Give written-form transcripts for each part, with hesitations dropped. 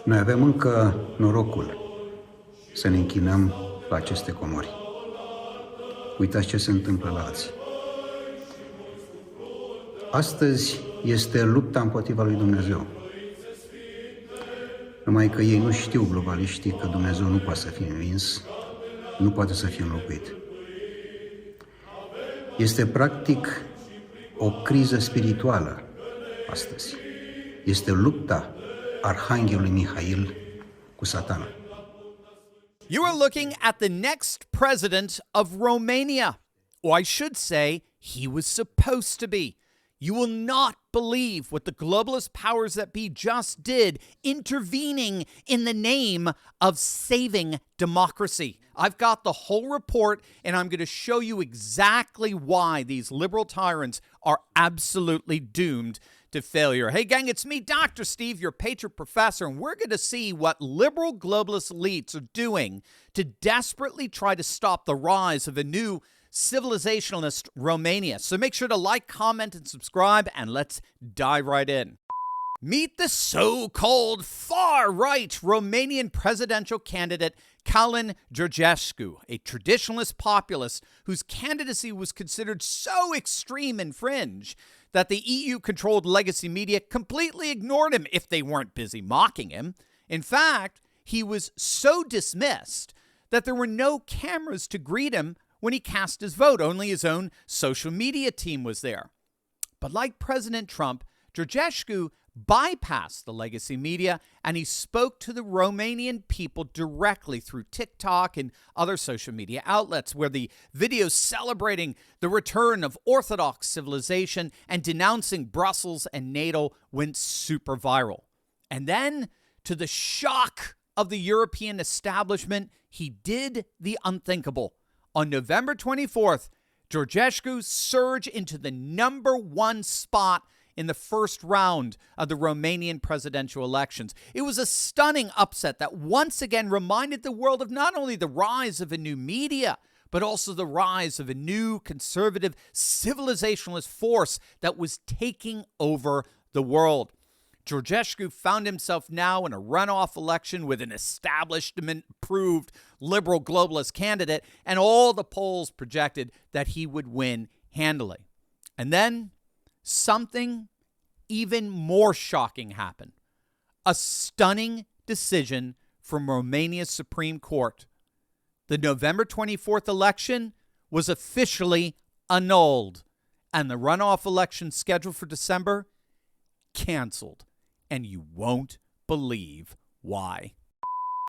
Noi avem încă norocul să ne închinăm la aceste comori. Uitați ce se întâmplă la alții. Astăzi este lupta împotriva lui Dumnezeu. Numai că ei nu știu, globaliștii, că Dumnezeu nu poate să fie învins, nu poate să fie înlocuit. Este practic o criză spirituală astăzi. Este lupta Arhanghelului Mihail cu Satana. You are looking at the next president of Romania. Or I should say, he was supposed to be. You will not believe what the globalist powers that be just did, intervening in the name of saving democracy. I've got the whole report, and I'm going to show you exactly why these liberal tyrants are absolutely doomed to failure. Hey, gang, it's me, Dr. Steve, your Patriot Professor, and we're going to see what liberal globalist elites are doing to desperately try to stop the rise of a new civilizationalist Romania. So make sure to like, comment, and subscribe, and let's dive right in. Meet the so-called far-right Romanian presidential candidate Călin Georgescu, a traditionalist populist whose candidacy was considered so extreme and fringe that the EU-controlled legacy media completely ignored him if they weren't busy mocking him. In fact, he was so dismissed that there were no cameras to greet him when he cast his vote. Only his own social media team was there. But like President Trump, Georgescu bypassed the legacy media, and he spoke to the Romanian people directly through TikTok and other social media outlets, where the videos celebrating the return of Orthodox civilization and denouncing Brussels and NATO went super viral. And then, to the shock of the European establishment, he did the unthinkable. On November 24th, Georgescu surged into the #1 spot in the first round of the Romanian presidential elections. It was a stunning upset that once again reminded the world of not only the rise of a new media, but also the rise of a new conservative civilizationalist force that was taking over the world. Georgescu found himself now in a runoff election with an establishment-approved liberal globalist candidate, and all the polls projected that he would win handily. And then something even more shocking happened. A stunning decision from Romania's Supreme Court. The November 24th election was officially annulled, and the runoff election scheduled for December canceled. And you won't believe why.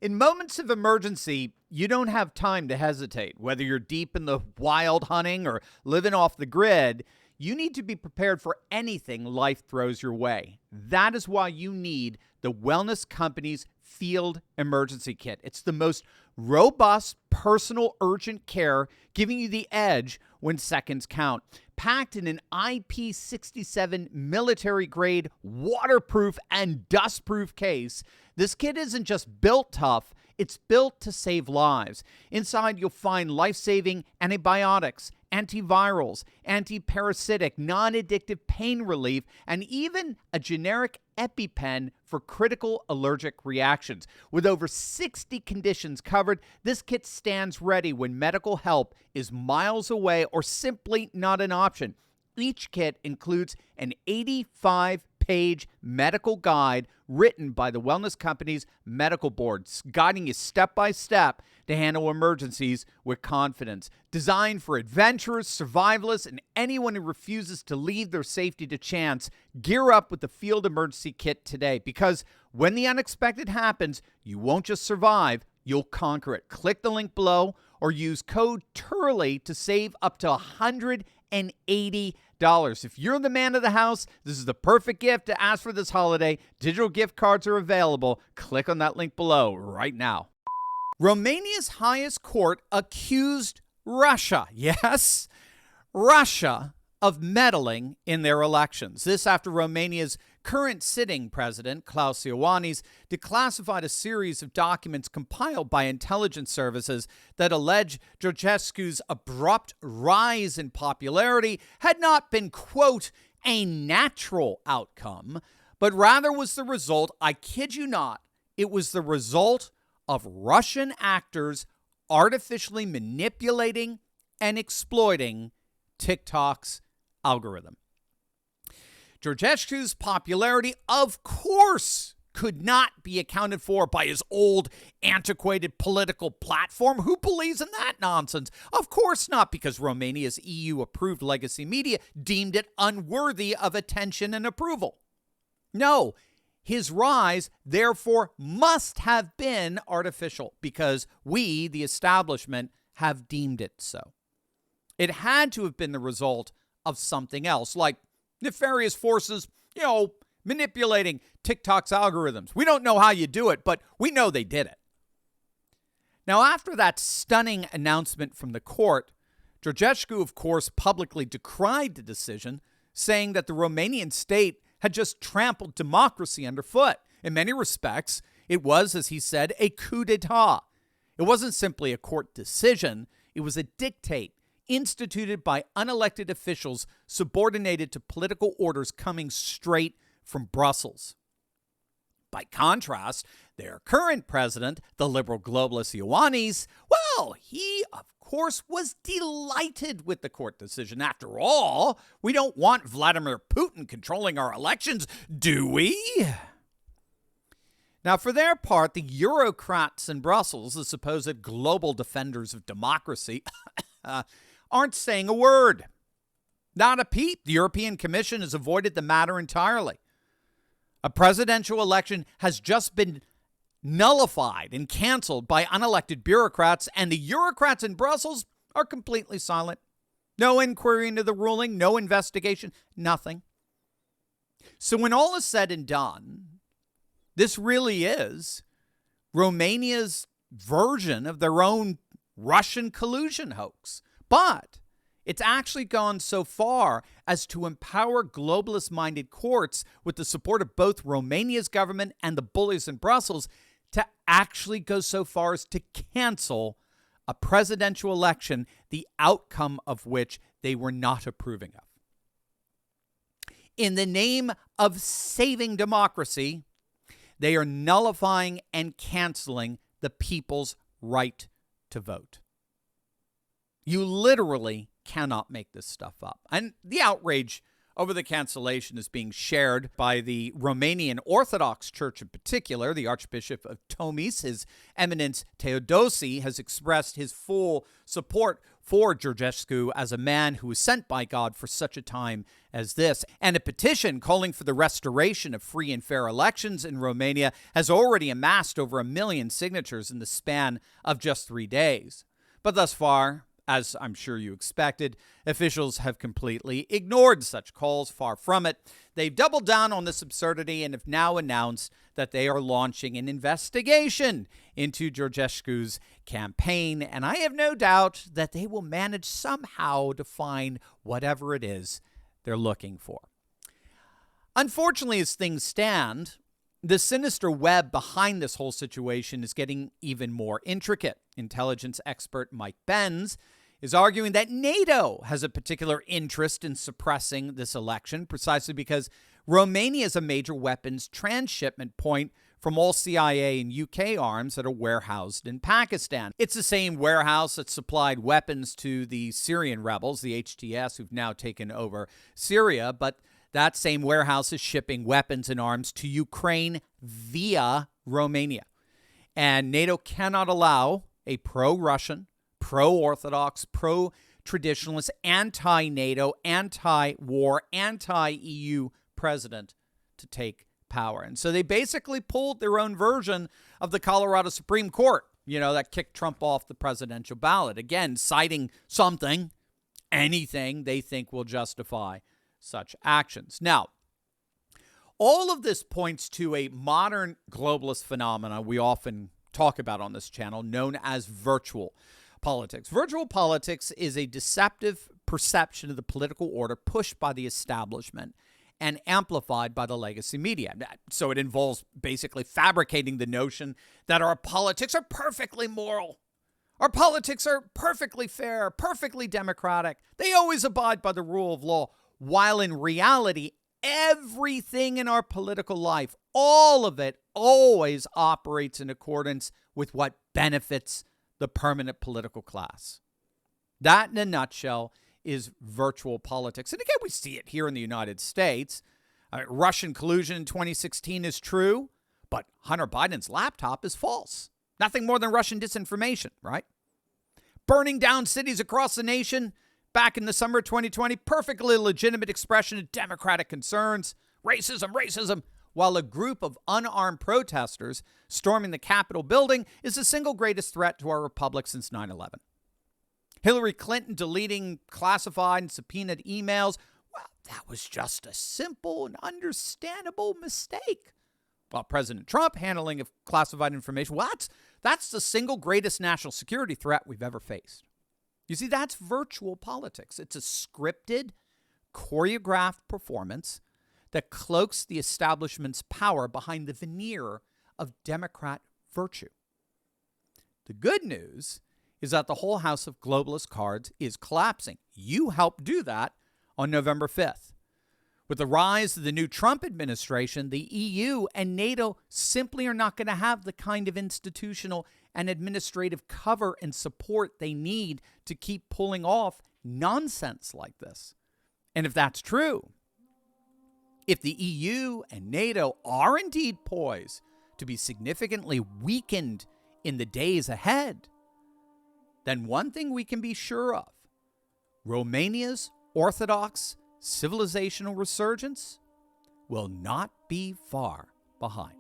In moments of emergency, you don't have time to hesitate. Whether you're deep in the wild hunting or living off the grid, you need to be prepared for anything life throws your way. That is why you need the Wellness Company's Field Emergency Kit. It's the most robust, personal, urgent care, giving you the edge when seconds count. Packed in an IP67 military-grade, waterproof, and dustproof case, this kit isn't just built tough, it's built to save lives. Inside, you'll find life-saving antibiotics, antivirals, antiparasitic, non-addictive pain relief, and even a generic EpiPen for critical allergic reactions. With over 60 conditions covered, this kit stands ready when medical help is miles away or simply not an option. Each kit includes an 85-page medical guide written by the Wellness Company's medical boards, guiding you step by step to handle emergencies with confidence. Designed for adventurers, survivalists, and anyone who refuses to leave their safety to chance, gear up with the Field Emergency Kit today, because when the unexpected happens, you won't just survive, you'll conquer it. Click the link below or use code Turley to save up to $180. If you're the man of the house, this is the perfect gift to ask for this holiday. Digital gift cards are available. Click on that link below right now. Romania's highest court accused Russia, yes, Russia, of meddling in their elections. This after Romania's current sitting president, Klaus Iohannis, declassified a series of documents compiled by intelligence services that allege Georgescu's abrupt rise in popularity had not been, quote, a natural outcome, but rather was the result, I kid you not, It was the result of Russian actors artificially manipulating and exploiting TikTok's algorithm. Georgescu's popularity, of course, could not be accounted for by his old, antiquated political platform. Who believes in that nonsense? Of course not, because Romania's EU-approved legacy media deemed it unworthy of attention and approval. No, his rise, therefore, must have been artificial, because we, the establishment, have deemed it so. It had to have been the result of something else, like nefarious forces, manipulating TikTok's algorithms. We don't know how you do it, but we know they did it. Now, after that stunning announcement from the court, Georgescu, of course, publicly decried the decision, saying that the Romanian state had just trampled democracy underfoot. In many respects, it was, as he said, a coup d'etat. It wasn't simply a court decision. It was a dictate instituted by unelected officials subordinated to political orders coming straight from Brussels. By contrast, their current president, the liberal globalist Ioannis, well, he, of course, was delighted with the court decision. After all, we don't want Vladimir Putin controlling our elections, do we? Now, for their part, the Eurocrats in Brussels, the supposed global defenders of democracy, aren't saying a word. Not a peep. The European Commission has avoided the matter entirely. A presidential election has just been nullified and canceled by unelected bureaucrats, and the Eurocrats in Brussels are completely silent. No inquiry into the ruling, no investigation, nothing. So when all is said and done, this really is Romania's version of their own Russian collusion hoax. But it's actually gone so far as to empower globalist-minded courts with the support of both Romania's government and the bullies in Brussels to actually go so far as to cancel a presidential election, the outcome of which they were not approving of. In the name of saving democracy, they are nullifying and canceling the people's right to vote. You literally cannot make this stuff up. And the outrage over the cancellation is being shared by the Romanian Orthodox Church in particular. The Archbishop of Tomis, His Eminence Teodosi, has expressed his full support for Georgescu as a man who was sent by God for such a time as this. And a petition calling for the restoration of free and fair elections in Romania has already amassed over 1 million signatures in the span of just 3 days. But thus far, as I'm sure you expected, officials have completely ignored such calls. Far from it. They've doubled down on this absurdity and have now announced that they are launching an investigation into Georgescu's campaign. And I have no doubt that they will manage somehow to find whatever it is they're looking for. Unfortunately, as things stand, the sinister web behind this whole situation is getting even more intricate. Intelligence expert Mike Benz is arguing that NATO has a particular interest in suppressing this election precisely because Romania is a major weapons transshipment point from all CIA and UK arms that are warehoused in Pakistan. It's the same warehouse that supplied weapons to the Syrian rebels, the HTS, who've now taken over Syria, but that same warehouse is shipping weapons and arms to Ukraine via Romania. And NATO cannot allow a pro-Russian, pro-Orthodox, pro-traditionalist, anti-NATO, anti-war, anti-EU president to take power. And so they basically pulled their own version of the Colorado Supreme Court, that kicked Trump off the presidential ballot. Again, citing something, anything they think will justify such actions. Now, all of this points to a modern globalist phenomena we often talk about on this channel, known as virtual politics. Virtual politics is a deceptive perception of the political order pushed by the establishment and amplified by the legacy media. So it involves basically fabricating the notion that our politics are perfectly moral. Our politics are perfectly fair, perfectly democratic. They always abide by the rule of law, while in reality, Everything in our political life, all of it, always operates in accordance with what benefits the permanent political class. That, in a nutshell, is virtual politics. And again, we see it here in the United States. Russian collusion in 2016 is true, but Hunter Biden's laptop is false. Nothing more than Russian disinformation, right? Burning down cities across the nation back in the summer of 2020, perfectly legitimate expression of democratic concerns. Racism, while a group of unarmed protesters storming the Capitol building is the single greatest threat to our republic since 9/11. Hillary Clinton deleting classified and subpoenaed emails, well, that was just a simple and understandable mistake. While President Trump handling of classified information, well, that's the single greatest national security threat we've ever faced. You see, that's virtual politics. It's a scripted, choreographed performance that cloaks the establishment's power behind the veneer of Democrat virtue. The good news is that the whole house of globalist cards is collapsing. You helped do that on November 5th. With the rise of the new Trump administration, the EU and NATO simply are not going to have the kind of institutional and administrative cover and support they need to keep pulling off nonsense like this. And if that's true, if the EU and NATO are indeed poised to be significantly weakened in the days ahead, then one thing we can be sure of: Romania's orthodox civilizational resurgence will not be far behind.